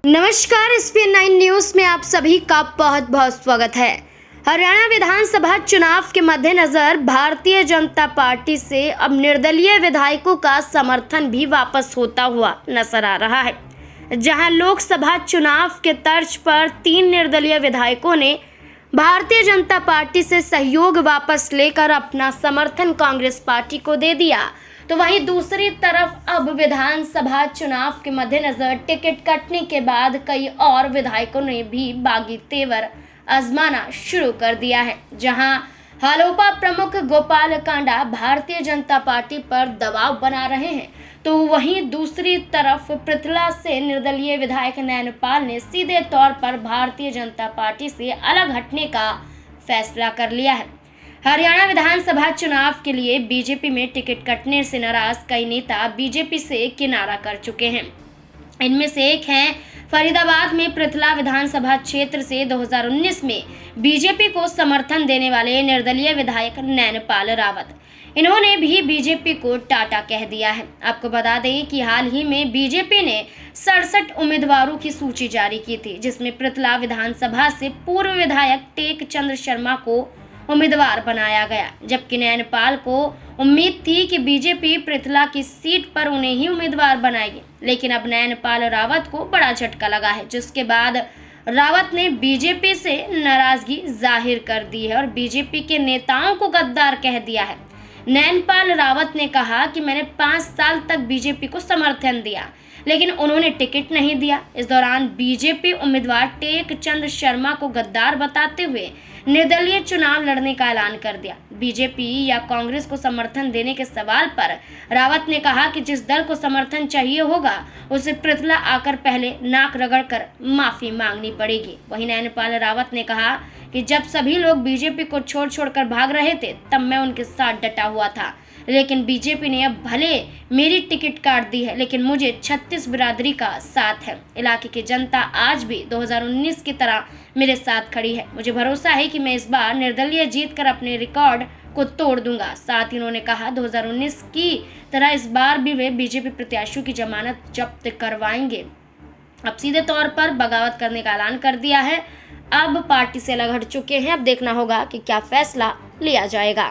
नमस्कार, SPN9 news में आप सभी का बहुत बहुत स्वागत है। हरियाणा विधानसभा चुनाव के मद्देनजर भारतीय जनता पार्टी से अब निर्दलीय विधायकों का समर्थन भी वापस होता हुआ नजर आ रहा है। जहां लोकसभा चुनाव के तर्ज पर 3 निर्दलीय विधायकों ने भारतीय जनता पार्टी से सहयोग वापस लेकर अपना समर्थन कांग्रेस पार्टी को दे दिया, तो वहीं दूसरी तरफ अब विधानसभा चुनाव के मद्देनजर टिकट कटने के बाद कई और विधायकों ने भी बागी तेवर आजमाना शुरू कर दिया है। जहां हालोपा प्रमुख गोपाल कांडा भारतीय जनता पार्टी पर दबाव बना रहे हैं, तो वहीं दूसरी तरफ पृथला से निर्दलीय विधायक नैनपाल ने सीधे तौर पर भारतीय जनता पार्टी से अलग हटने का फैसला कर लिया है। हरियाणा विधानसभा चुनाव के लिए बीजेपी में टिकट कटने से नाराज कई नेता बीजेपी से किनारा कर चुके हैं। इनमें से एक हैं फरीदाबाद में पृथला विधानसभा क्षेत्र से 2019 में बीजेपी को समर्थन देने वाले निर्दलीय विधायक नैनपाल रावत। इन्होंने भी बीजेपी को टाटा कह दिया है। आपको बता दें कि हाल ही में बीजेपी ने 67 उम्मीदवारों की सूची जारी की थी, जिसमें पृथला विधानसभा से पूर्व विधायक टेक चंद्र शर्मा को उम्मीदवार बनाया गया, जबकि नैनपाल को उम्मीद थी कि बीजेपी पृथला की सीट पर उन्हें ही उम्मीदवार बनाएगी। लेकिन अब नैनपाल रावत को बड़ा झटका लगा है, जिसके बाद रावत ने बीजेपी से नाराजगी जाहिर कर दी है और बीजेपी के नेताओं को गद्दार कह दिया है। नैनपाल रावत ने कहा कि मैंने 5 साल तक बीजेपी को समर्थन दिया, लेकिन उन्होंने टिकट नहीं दिया। इस दौरान बीजेपी उम्मीदवार टेक चंद्र शर्मा को गद्दार बताते हुए निर्दलीय चुनाव लड़ने का ऐलान कर दिया। बीजेपी या कांग्रेस को समर्थन देने के सवाल पर रावत ने कहा कि जिस दल को समर्थन चाहिए होगा उसे पृथला आकर पहले नाक रगड़कर माफी मांगनी पड़ेगी। वहीं नैनपाल रावत ने कहा कि जब सभी लोग बीजेपी को छोड़कर भाग रहे थे, तब मैं उनके साथ डटा हुआ था, लेकिन बीजेपी ने अब भले मेरी टिकट काट दी है, लेकिन मुझे 36 बिरादरी का साथ है। इलाके की जनता आज भी 2019 की तरह मेरे साथ खड़ी है। मुझे भरोसा है कि मैं इस बार निर्दलीय जीत कर अपने रिकॉर्ड को तोड़ दूंगा। साथ ही उन्होंने कहा 2019 की तरह इस बार भी वे बीजेपी प्रत्याशियों की जमानत जब्त करवाएंगे। अब सीधे तौर पर बगावत करने का ऐलान कर दिया है। अब पार्टी से अलग हट चुके हैं। अब देखना होगा कि क्या फैसला लिया जाएगा।